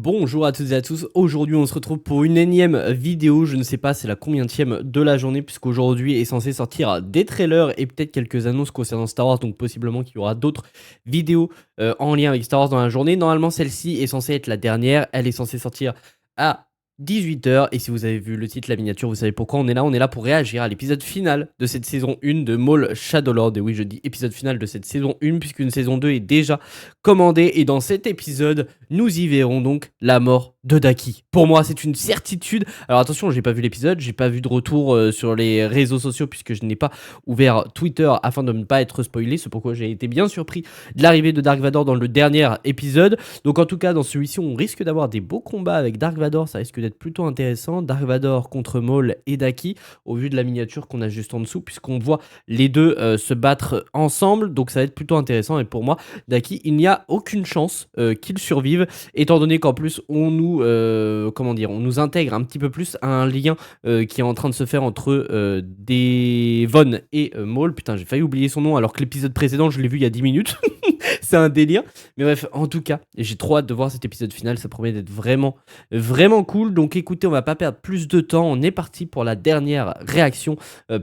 Bonjour à toutes et à tous, aujourd'hui on se retrouve pour une énième vidéo, je ne sais pas c'est la combienième de la journée puisqu'aujourd'hui est censé sortir des trailers et peut-être quelques annonces concernant Star Wars, donc possiblement qu'il y aura d'autres vidéos en lien avec Star Wars dans la journée. Normalement celle-ci est censée être la dernière, elle est censée sortir à 18 h et si vous avez vu le titre, la miniature, vous savez pourquoi on est là pour réagir à l'épisode final de cette saison 1 de Maul Shadowlord. Et oui, je dis épisode final de cette saison 1 puisqu'une saison 2 est déjà commandée et dans cet épisode, nous y verrons donc la mort de Daki. Pour moi, c'est une certitude. Alors attention, j'ai pas vu l'épisode, j'ai pas vu de retour sur les réseaux sociaux puisque je n'ai pas ouvert Twitter afin de ne pas être spoilé. C'est pourquoi j'ai été bien surpris de l'arrivée de Dark Vador dans le dernier épisode. Donc en tout cas, dans celui-ci, on risque d'avoir des beaux combats avec Dark Vador. Ça risque d'être plutôt intéressant. Dark Vador contre Maul et Daki, au vu de la miniature qu'on a juste en dessous, puisqu'on voit les deux se battre ensemble. Donc ça va être plutôt intéressant. Et pour moi, Daki, il n'y a aucune chance qu'il survive, étant donné qu'en plus on nous on nous intègre un petit peu plus à un lien qui est en train de se faire entre Devon et Maul. Putain, j'ai failli oublier son nom alors que l'épisode précédent je l'ai vu il y a 10 minutes. C'est un délire. Mais bref, en tout cas, j'ai trop hâte de voir cet épisode final. Ça promet d'être vraiment, vraiment cool. Donc écoutez, on va pas perdre plus de temps. On est parti pour la dernière réaction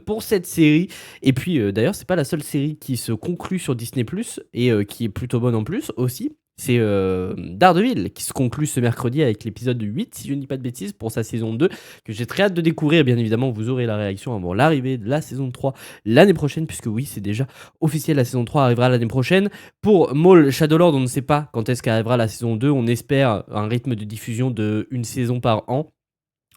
pour cette série. Et puis d'ailleurs, c'est pas la seule série qui se conclut sur Disney+, et qui est plutôt bonne en plus aussi. C'est Daredevil qui se conclut ce mercredi avec l'épisode 8, si je ne dis pas de bêtises, pour sa saison 2, que j'ai très hâte de découvrir. Bien évidemment, vous aurez la réaction avant l'arrivée de la saison 3 l'année prochaine, puisque oui, c'est déjà officiel, la saison 3 arrivera l'année prochaine. Pour Maul Shadowlord, on ne sait pas quand est-ce qu'arrivera la saison 2, on espère un rythme de diffusion de une saison par an.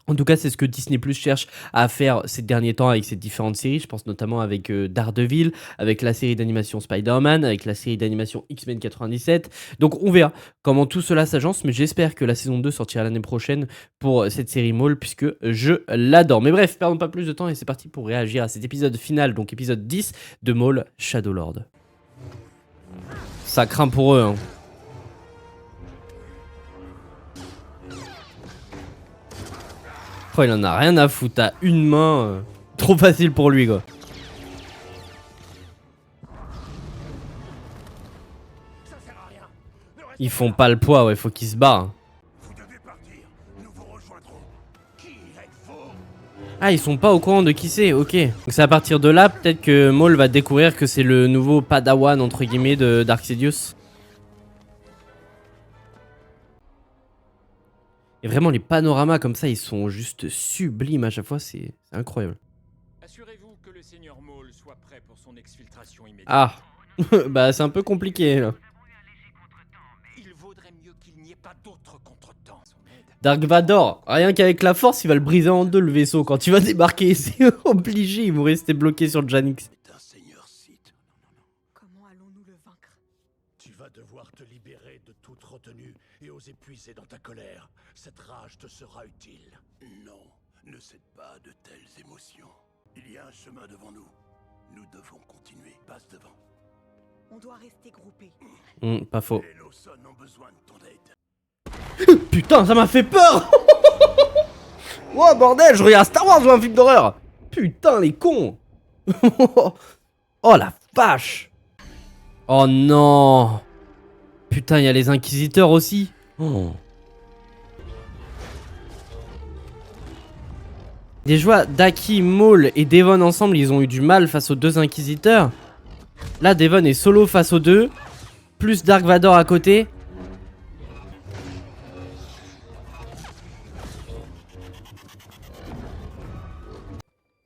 En tout cas, c'est ce que Disney Plus cherche à faire ces derniers temps avec ces différentes séries. Je pense notamment avec Daredevil, avec la série d'animation Spider-Man, avec la série d'animation X-Men 97. Donc on verra comment tout cela s'agence, mais j'espère que la saison 2 sortira l'année prochaine pour cette série Maul, puisque je l'adore. Mais bref, perdons pas plus de temps et c'est parti pour réagir à cet épisode final, donc épisode 10 de Maul Shadowlord. Ça craint pour eux, hein. Oh, il en a rien à foutre, à une main, trop facile pour lui quoi. Ils font pas le poids, ouais, faut qu'ils se barrent. Ah, ils sont pas au courant de qui c'est, ok. Donc c'est à partir de là, peut-être que Maul va découvrir que c'est le nouveau padawan entre guillemets de Dark Sidious. Et vraiment, les panoramas comme ça, ils sont juste sublimes à chaque fois, c'est incroyable. Assurez-vous que le seigneur Maul soit prêt pour son exfiltration immédiate. Ah, bah c'est un peu compliqué là. Il vaudrait mieux qu'il n'y ait pas d'autre contretemps. Dark Vador, rien qu'avec la force, il va le briser en deux le vaisseau. Quand il va débarquer, c'est obligé, ils vont rester bloqués sur Janix. Un seigneur Sith. Comment allons-nous le vaincre? Tu vas devoir te libérer de toute retenue et oser puiser dans ta colère. Cette rage te sera utile. Non, ne cède pas à de telles émotions. Il y a un chemin devant nous. Nous devons continuer. Passe devant. On doit rester groupés. Pas faux. Les Lawson ont besoin de ton aide. Putain, ça m'a fait peur. Oh bordel, je regarde Star Wars ou un film d'horreur. Putain, les cons. Oh la vache. Oh non. Putain, il y a les inquisiteurs aussi. Oh. Des joies, Daki, Maul et Devon ensemble, ils ont eu du mal face aux deux inquisiteurs. Là, Devon est solo face aux deux. Plus Dark Vador à côté.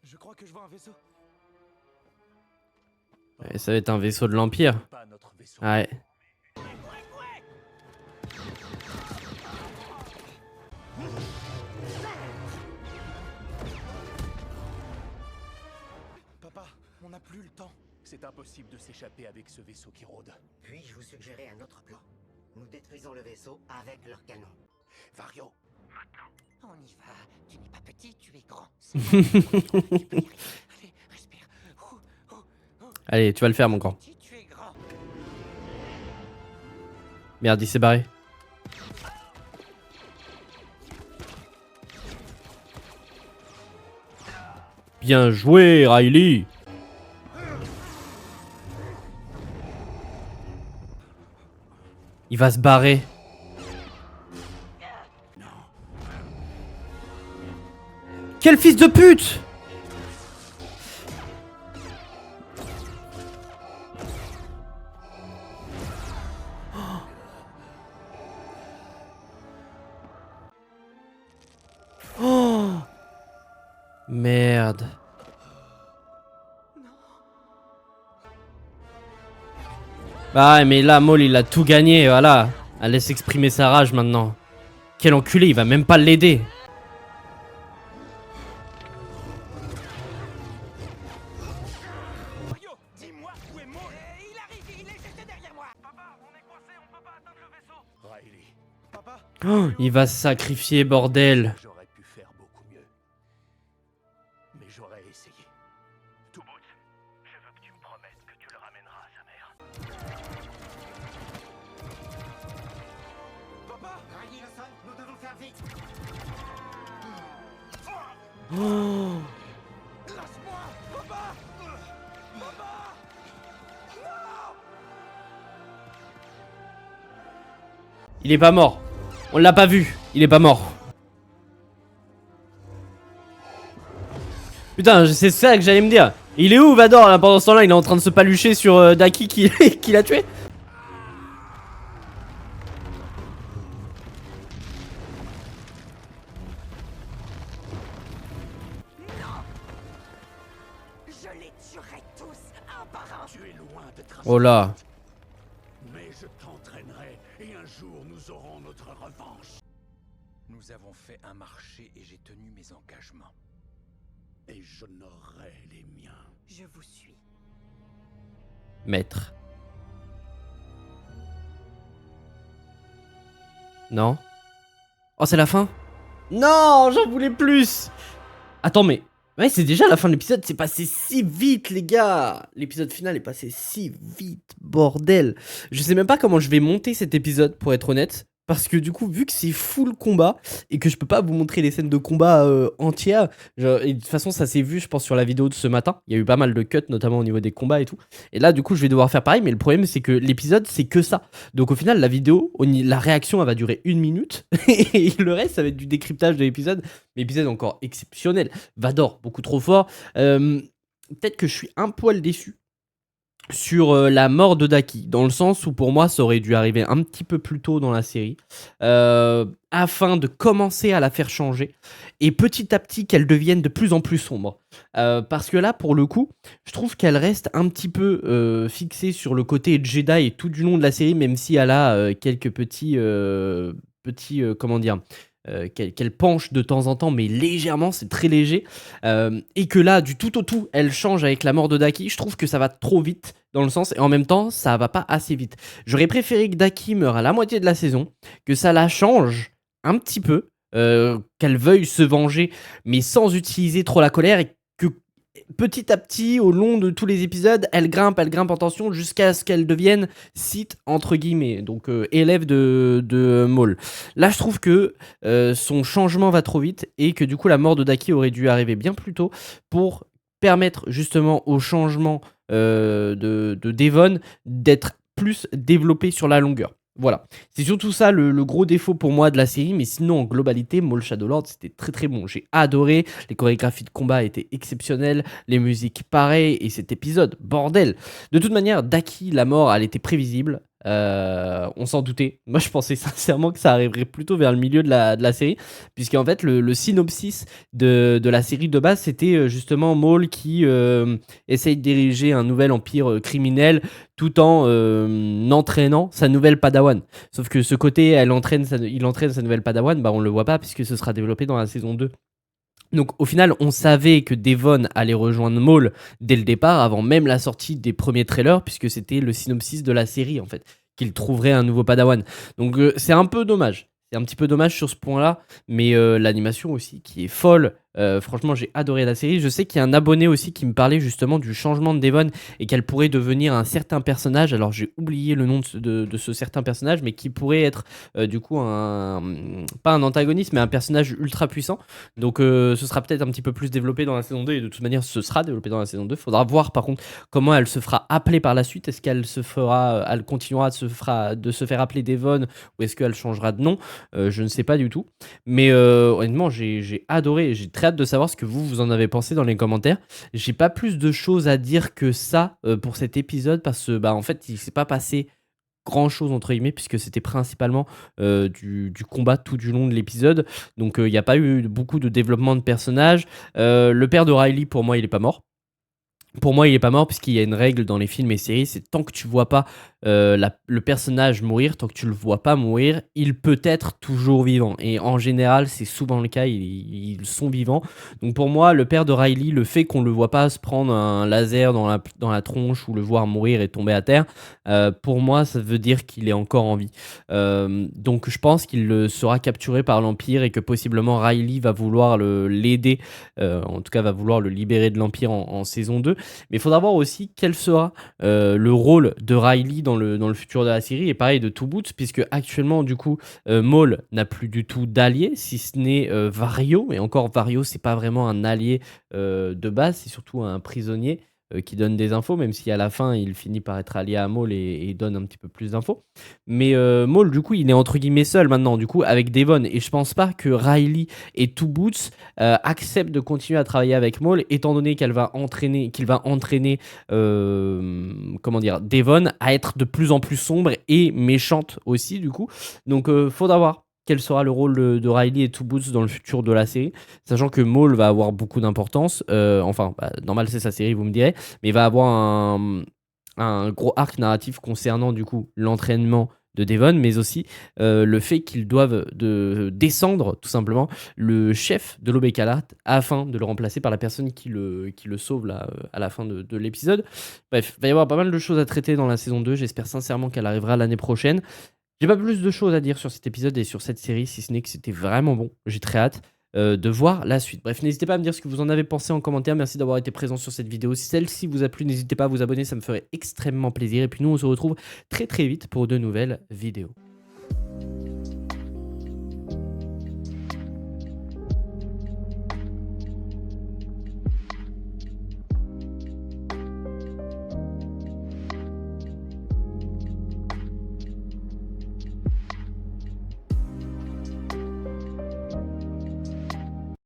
Je crois que je vois un vaisseau. Ouais, ça va être un vaisseau de l'Empire. Pas notre vaisseau. Ouais. Papa, on n'a plus le temps. C'est impossible de s'échapper avec ce vaisseau qui rôde. Puis-je vous suggérer un autre plan? Nous détruisons le vaisseau avec leurs canons. Vario, On y va. Tu n'es pas petit, tu es grand. C'est bon. Tu peux y arriver. Allez, respire. Allez, tu vas le faire, mon grand. Petit, tu es grand. Merde, il s'est barré. Bien joué, Riley. Il va se barrer. Quel fils de pute! Oh! Merde. Ah mais là, Maul il a tout gagné, voilà. Elle laisse exprimer sa rage maintenant. Quel enculé, il va même pas l'aider. Mario, dis-moi où est Maul. Il arrive, il est juste derrière moi. Papa, on est coincé, on peut pas atteindre le vaisseau. Riley, Papa, Oh, il va se sacrifier, bordel. j'aurais pu faire beaucoup mieux. Mais j'aurais essayé. tout bout. Je veux que tu me promettes que tu le ramèneras à sa mère. Papa, Riley le sol, nous devons faire vite. Oh. lâche-moi, papa. Papa. Il est pas mort. On l'a pas vu. Il est pas mort. Putain, c'est ça que j'allais me dire. Il est où Vador là pendant ce temps-là? Il est en train de se palucher sur Daki qui l'a tué. Je les tuerai tous, un par un. Tu es loin d'être Oh là. Mais je t'entraînerai et un jour nous aurons notre revanche. Nous avons fait un marché et j'ai tenu mes engagements. Et j'honorerai les miens. Je vous suis. Maître. Non. Oh, c'est la fin? Non, j'en voulais plus. Attends, mais... Ouais, c'est déjà la fin de l'épisode. C'est passé si vite, les gars. L'épisode final est passé si vite, bordel. Je sais même pas comment je vais monter cet épisode, pour être honnête. Parce que du coup, vu que c'est full combat et que je peux pas vous montrer les scènes de combat entières, et de toute façon, ça s'est vu, je pense, sur la vidéo de ce matin. Il y a eu pas mal de cuts, notamment au niveau des combats et tout. Et là, du coup, je vais devoir faire pareil. Mais le problème, c'est que l'épisode, c'est que ça. Donc, au final, la vidéo, la réaction, elle va durer 1 minute. Et le reste, ça va être du décryptage de l'épisode. L'épisode encore exceptionnel. Vador, beaucoup trop fort. Peut-être que je suis un poil déçu sur la mort de Daki, dans le sens où pour moi ça aurait dû arriver un petit peu plus tôt dans la série, afin de commencer à la faire changer, et petit à petit qu'elle devienne de plus en plus sombre. Parce que là, pour le coup, je trouve qu'elle reste un petit peu fixée sur le côté Jedi tout du long de la série, même si elle a quelques petits, comment dire... qu'elle penche de temps en temps, mais légèrement, c'est très léger, et que là, du tout au tout, elle change avec la mort de Daki. Je trouve que ça va trop vite dans le sens, et en même temps, ça va pas assez vite. J'aurais préféré que Daki meure à la moitié de la saison, que ça la change un petit peu, qu'elle veuille se venger, mais sans utiliser trop la colère, et que petit à petit, au long de tous les épisodes, elle grimpe en tension jusqu'à ce qu'elle devienne Sith, entre guillemets, donc élève de Maul. Là, je trouve que son changement va trop vite et que du coup, la mort de Daki aurait dû arriver bien plus tôt pour permettre justement au changement de Devon d'être plus développé sur la longueur. Voilà, c'est surtout ça le gros défaut pour moi de la série, mais sinon en globalité, Maul Shadowlord c'était très très bon, j'ai adoré, les chorégraphies de combat étaient exceptionnelles, les musiques pareil, et cet épisode, bordel. De toute manière, Daki, la mort, elle était prévisible, on s'en doutait, moi je pensais sincèrement que ça arriverait plutôt vers le milieu de la série, puisqu'en fait le synopsis de la série de base c'était justement Maul qui essaye de diriger un nouvel empire criminel, tout en entraînant sa nouvelle Padawan. Sauf que ce côté, il entraîne sa nouvelle Padawan, bah on le voit pas puisque ce sera développé dans la saison 2. Donc au final, on savait que Devon allait rejoindre Maul dès le départ, avant même la sortie des premiers trailers, puisque c'était le synopsis de la série en fait, qu'il trouverait un nouveau Padawan. Donc c'est un peu dommage. C'est un petit peu dommage sur ce point-là, mais l'animation aussi qui est folle. Franchement, j'ai adoré la série. Je sais qu'il y a un abonné aussi qui me parlait justement du changement de Devon et qu'elle pourrait devenir un certain personnage. Alors j'ai oublié le nom de ce certain personnage, mais qui pourrait être du coup un pas un antagoniste, mais un personnage ultra puissant. Donc ce sera peut-être un petit peu plus développé dans la saison 2, et de toute manière ce sera développé dans la saison 2. Faudra voir par contre comment elle se fera appeler par la suite. Est-ce qu'elle se fera, elle continuera de se faire appeler Devon, ou est-ce qu'elle changera de nom? Je ne sais pas du tout. Mais honnêtement, j'ai adoré, j'ai très hâte de savoir ce que vous en avez pensé dans les commentaires. J'ai pas plus de choses à dire que ça pour cet épisode, parce que bah en fait il s'est pas passé grand chose entre guillemets, puisque c'était principalement du combat tout du long de l'épisode. Donc il n'y a pas eu beaucoup de développement de personnages. Le père de Riley, pour moi il est pas mort. Pour moi, il est pas mort, puisqu'il y a une règle dans les films et séries, c'est tant que tu vois pas le personnage mourir, tant que tu le vois pas mourir, il peut être toujours vivant. Et en général, c'est souvent le cas, ils sont vivants. Donc pour moi, le père de Riley, le fait qu'on le voit pas se prendre un laser dans la tronche, ou le voir mourir et tomber à terre, pour moi, ça veut dire qu'il est encore en vie. Donc je pense qu'il sera capturé par l'Empire, et que possiblement Riley va vouloir l'aider, en tout cas va vouloir le libérer de l'Empire en saison 2. Mais il faudra voir aussi quel sera le rôle de Riley dans le futur de la série, et pareil de Two Boots, puisque actuellement du coup Maul n'a plus du tout d'allié, si ce n'est Vario, et encore Vario c'est pas vraiment un allié de base, c'est surtout un prisonnier qui donne des infos, même si à la fin il finit par être allié à Maul et donne un petit peu plus d'infos. Mais Maul du coup il est entre guillemets seul maintenant du coup avec Devon, et je pense pas que Riley et Two Boots acceptent de continuer à travailler avec Maul, étant donné qu'il va entraîner comment dire, Devon à être de plus en plus sombre et méchante aussi du coup. Donc faudra voir quel sera le rôle de Riley et Two Boots dans le futur de la série, sachant que Maul va avoir beaucoup d'importance. Enfin, bah, normal c'est sa série, vous me direz, mais il va avoir un gros arc narratif concernant du coup l'entraînement de Devon, mais aussi le fait qu'ils doivent descendre tout simplement le chef de l'Aube écarlate, afin de le remplacer par la personne qui le sauve là, à la fin de l'épisode. Bref, il va y avoir pas mal de choses à traiter dans la saison 2, j'espère sincèrement qu'elle arrivera l'année prochaine. J'ai pas plus de choses à dire sur cet épisode et sur cette série, si ce n'est que c'était vraiment bon. J'ai très hâte de voir la suite. Bref, n'hésitez pas à me dire ce que vous en avez pensé en commentaire. Merci d'avoir été présent sur cette vidéo. Si celle-ci vous a plu, n'hésitez pas à vous abonner, ça me ferait extrêmement plaisir. Et puis nous, on se retrouve très très vite pour de nouvelles vidéos.